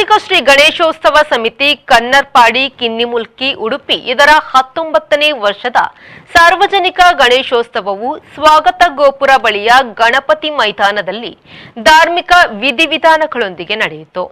ಸಾರ್ವಜನಿಕ ಶ್ರೀ ಗಣೇಶೋತ್ಸವ ಸಮಿತಿ ಕನ್ನರ್ಪಾಡಿ ಕಿನ್ನಿಮುಲ್ಕಿ ಉಡುಪಿ ಇದರ 19ನೇ ವರ್ಷದ ಸಾರ್ವಜನಿಕ ಗಣೇಶೋತ್ಸವವು ಸ್ವಾಗತ ಗೋಪುರ ಬಳಿಯ ಗಣಪತಿ ಮೈದಾನದಲ್ಲಿ ಧಾರ್ಮಿಕ ವಿಧಿವಿಧಾನಗಳೊಂದಿಗೆ ನಡೆಯಿತು.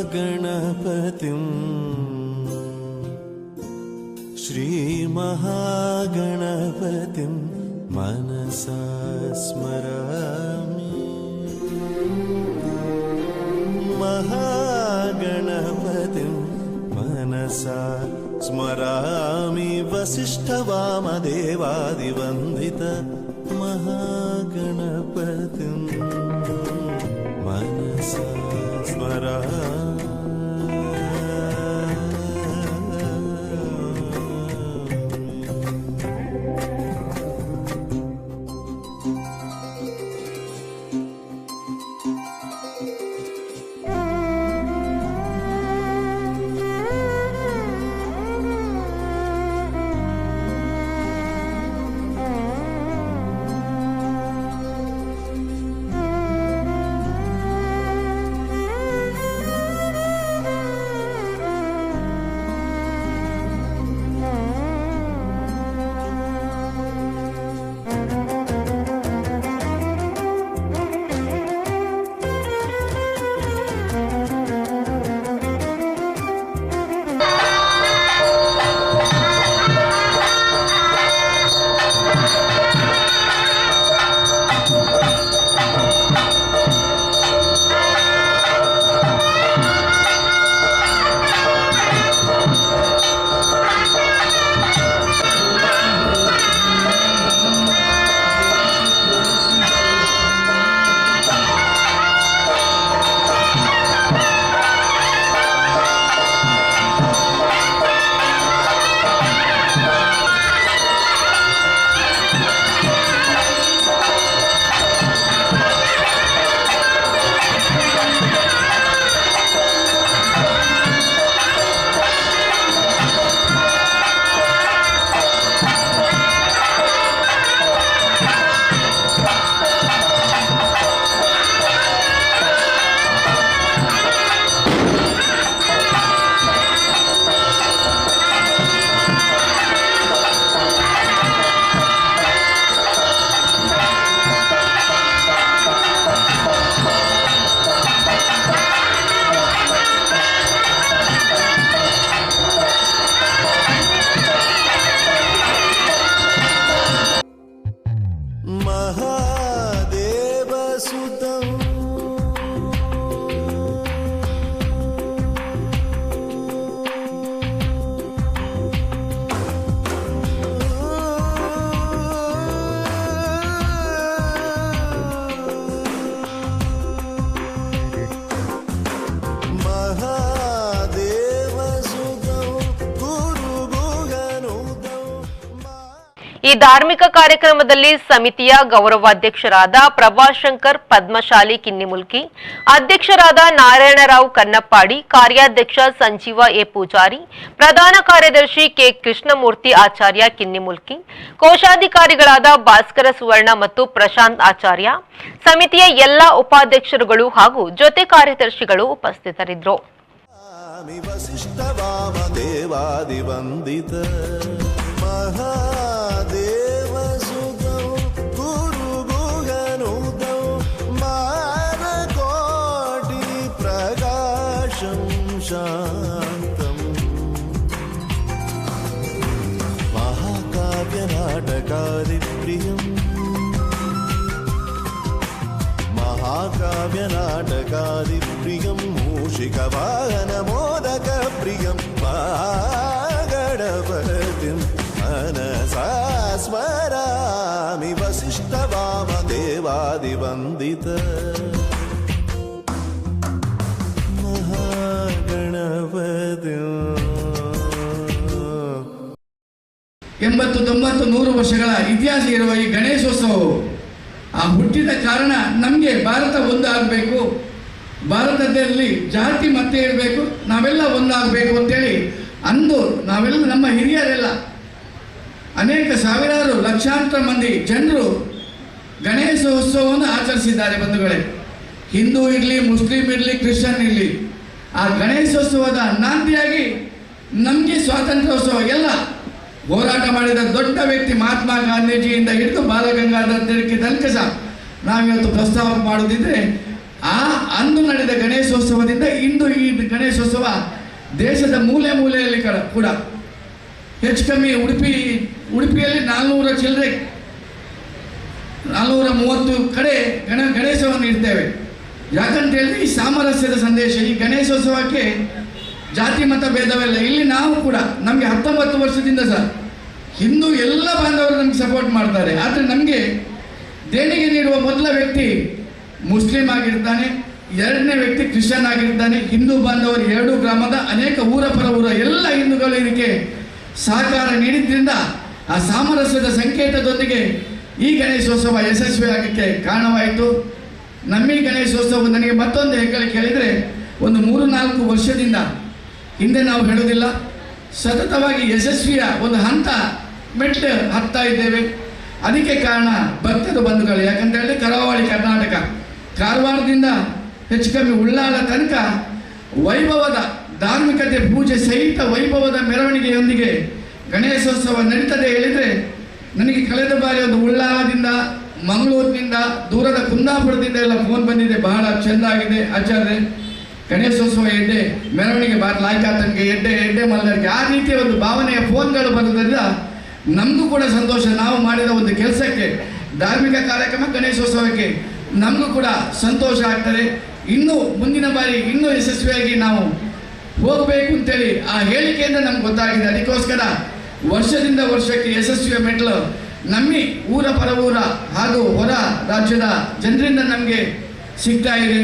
महागणपतिं श्रीमहागणपतिं मनसा स्मरामि. महागणपतिं मनसा स्मरामि. वसिष्ठवामदेवादिवन्दित महागणपतिं मनसा स्मरामि. ಈ ಧಾರ್ಮಿಕ ಕಾರ್ಯಕ್ರಮದಲ್ಲಿ ಸಮಿತಿಯ ಗೌರವಾಧ್ಯಕ್ಷರಾದ ಪ್ರಭಾಶಂಕರ್ ಪದ್ಮಶಾಲಿ ಕಿನ್ನಿಮುಲ್ಕಿ, ಅಧ್ಯಕ್ಷರಾದ ನಾರಾಯಣರಾವ್ ಕನ್ನಪ್ಪಾಡಿ, ಕಾರ್ಯಾಧ್ಯಕ್ಷ ಸಂಜೀವ ಎ ಪೂಜಾರಿ, ಪ್ರಧಾನ ಕಾರ್ಯದರ್ಶಿ ಕೆ ಕೃಷ್ಣಮೂರ್ತಿ ಆಚಾರ್ಯ ಕಿನ್ನಿಮುಲ್ಕಿ, ಕೋಶಾಧಿಕಾರಿಗಳಾದ ಭಾಸ್ಕರ ಸುವರ್ಣ ಮತ್ತು ಪ್ರಶಾಂತ್ ಆಚಾರ್ಯ, ಸಮಿತಿಯ ಎಲ್ಲಾ ಉಪಾಧ್ಯಕ್ಷರುಗಳು ಹಾಗೂ ಜೊತೆ ಕಾರ್ಯದರ್ಶಿಗಳು ಉಪಸ್ಥಿತರಿದ್ದರು. शान्तम् महाकाव्यनाटकादिप्रियम् नाटकादिप्रियं मूषिकवाहनमोदकप्रियं गणपतिं मनसा स्मरामि वसिष्ठवामदेवादिवन्दित ಎಂಬತ್ತು 90 100 ವರ್ಷಗಳ ಇತಿಹಾಸ ಇರುವ ಈ ಗಣೇಶೋತ್ಸವವು ಆ ಹುಟ್ಟಿದ ಕಾರಣ ನಮಗೆ ಭಾರತ ಒಂದಾಗಬೇಕು, ಭಾರತದಲ್ಲಿ ಜಾತಿ ಮತ್ತೆ ಇರಬೇಕು, ನಾವೆಲ್ಲ ಒಂದಾಗಬೇಕು ಅಂತೇಳಿ ಅಂದು ನಾವೆಲ್ಲ ನಮ್ಮ ಹಿರಿಯರೆಲ್ಲ ಅನೇಕ ಸಾವಿರಾರು ಲಕ್ಷಾಂತರ ಮಂದಿ ಜನರು ಗಣೇಶೋತ್ಸವವನ್ನು ಆಚರಿಸಿದ್ದಾರೆ ಬಂಧುಗಳೇ. ಹಿಂದೂ ಇರಲಿ, ಮುಸ್ಲಿಂ ಇರಲಿ, ಕ್ರಿಶ್ಚಿಯನ್ ಇರಲಿ, ಆ ಗಣೇಶೋತ್ಸವದ ನಾಂದಿಯಾಗಿ ನಮಗೆ ಸ್ವಾತಂತ್ರ್ಯೋತ್ಸವ ಎಲ್ಲ ಹೋರಾಟ ಮಾಡಿದ ದೊಡ್ಡ ವ್ಯಕ್ತಿ ಮಹಾತ್ಮ ಗಾಂಧೀಜಿಯಿಂದ ಹಿಡಿದು ಬಾಲಗಂಗಾಧರ ತಿಲಕ್ ತನಕ ಸಹ ನಾವಿವತ್ತು ಪ್ರಸ್ತಾವ ಮಾಡೋದಿದ್ರೆ ಆ ಅಂದು ನಡೆದ ಗಣೇಶೋತ್ಸವದಿಂದ ಇಂದು ಈ ಗಣೇಶೋತ್ಸವ ದೇಶದ ಮೂಲೆ ಮೂಲೆಯಲ್ಲಿ ಕೂಡ ಹೆಚ್ಚು ಕಮ್ಮಿ ಉಡುಪಿಯಲ್ಲಿ 400 ಚಿಲ್ಲರೆ 430 ಕಡೆ ಗಣೇಶವನ್ನು ಇಡ್ತೇವೆ. ಯಾಕಂತ ಹೇಳಿದ್ರೆ ಈ ಸಾಮರಸ್ಯದ ಸಂದೇಶ. ಈ ಗಣೇಶೋತ್ಸವಕ್ಕೆ ಜಾತಿ ಮತ ಭೇದವೆಲ್ಲ. ಇಲ್ಲಿ ನಾವು ಕೂಡ ನಮಗೆ 19 ವರ್ಷದಿಂದ ಸಹ ಹಿಂದೂ ಎಲ್ಲ ಬಾಂಧವರು ನಮ್ಗೆ ಸಪೋರ್ಟ್ ಮಾಡ್ತಾರೆ. ಆದರೆ ನಮಗೆ ದೇಣಿಗೆ ನೀಡುವ ಮೊದಲ ವ್ಯಕ್ತಿ ಮುಸ್ಲಿಂ ಆಗಿರ್ತಾನೆ, ಎರಡನೇ ವ್ಯಕ್ತಿ ಕ್ರಿಶ್ಚಿಯನ್ ಆಗಿರ್ತಾನೆ. ಹಿಂದೂ ಬಾಂಧವರು 2 ಗ್ರಾಮದ ಅನೇಕ ಊರ ಪರ ಊರ ಎಲ್ಲ ಹಿಂದೂಗಳು ಇದಕ್ಕೆ ಸಹಕಾರ ನೀಡಿದ್ರಿಂದ ಆ ಸಾಮರಸ್ಯದ ಸಂಕೇತದೊಂದಿಗೆ ಈ ಗಣೇಶೋತ್ಸವ ಯಶಸ್ವಿ ಆಗಕ್ಕೆ ಕಾರಣವಾಯಿತು. ನಮ್ಮ ಈ ಗಣೇಶೋತ್ಸವ ನನಗೆ ಮತ್ತೊಂದು ಹೆಗ್ಗಳಿಕೆ ಹೇಳಿದರೆ, ಒಂದು 3-4 ವರ್ಷದಿಂದ ಹಿಂದೆ ನಾವು ಹೇಳೋದಿಲ್ಲ, ಸತತವಾಗಿ ಯಶಸ್ವಿಯ ಒಂದು ಹಂತ ಮೆಟ್ಟು ಹತ್ತಾ ಇದ್ದೇವೆ. ಅದಕ್ಕೆ ಕಾರಣ ಭಕ್ತರು ಬಂಧುಗಳು. ಯಾಕಂತ ಹೇಳಿದ್ರೆ ಕರಾವಳಿ ಕರ್ನಾಟಕ, ಕಾರವಾರದಿಂದ ಹೆಚ್ಚು ಕಮ್ಮಿ ಉಳ್ಳಾಲ ತನಕ ವೈಭವದ ಧಾರ್ಮಿಕತೆ ಪೂಜೆ ಸಹಿತ ವೈಭವದ ಮೆರವಣಿಗೆಯೊಂದಿಗೆ ಗಣೇಶೋತ್ಸವ ನಡೀತದೆ ಹೇಳಿದರೆ, ನನಗೆ ಕಳೆದ ಬಾರಿ ಒಂದು ಉಳ್ಳಾಲದಿಂದ, ಮಂಗಳೂರಿನಿಂದ, ದೂರದ ಕುಂದಾಪುರದಿಂದ ಎಲ್ಲ ಫೋನ್ ಬಂದಿದೆ, ಬಹಳ ಚೆಂದ ಆಗಿದೆ ಆಚಾರ್ಯ ಗಣೇಶೋತ್ಸವ ಎಡ್ಡೆ ಮೆರವಣಿಗೆ ಬಾರ್ಲಾಯ್ಕಾ ತನಗೆ ಎಡ್ಡೆ ಮಲ್ಲರಿಗೆ ಆ ರೀತಿಯ ಒಂದು ಭಾವನೆಯ ಫೋನ್ಗಳು ಬರೋದ್ರಿಂದ ನಮಗೂ ಕೂಡ ಸಂತೋಷ. ನಾವು ಮಾಡಿದ ಒಂದು ಕೆಲಸಕ್ಕೆ, ಧಾರ್ಮಿಕ ಕಾರ್ಯಕ್ರಮ ಗಣೇಶೋತ್ಸವಕ್ಕೆ ನಮಗೂ ಕೂಡ ಸಂತೋಷ ಆಗ್ತದೆ. ಇನ್ನೂ ಮುಂದಿನ ಬಾರಿ ಇನ್ನೂ ಯಶಸ್ವಿಯಾಗಿ ನಾವು ಹೋಗಬೇಕು ಅಂತೇಳಿ ಆ ಹೇಳಿಕೆಯಿಂದ ನಮ್ಗೆ ಗೊತ್ತಾಗಿದೆ. ಅದಕ್ಕೋಸ್ಕರ ವರ್ಷದಿಂದ ವರ್ಷಕ್ಕೆ ಯಶಸ್ವಿಯ ಮೆಟ್ಲು ನಮ್ಮಿ ಊರ ಪರ ಊರ ಹಾಗೂ ಹೊರ ರಾಜ್ಯದ ಜನರಿಂದ ನಮಗೆ ಸಿಗ್ತಾ ಇದೆ.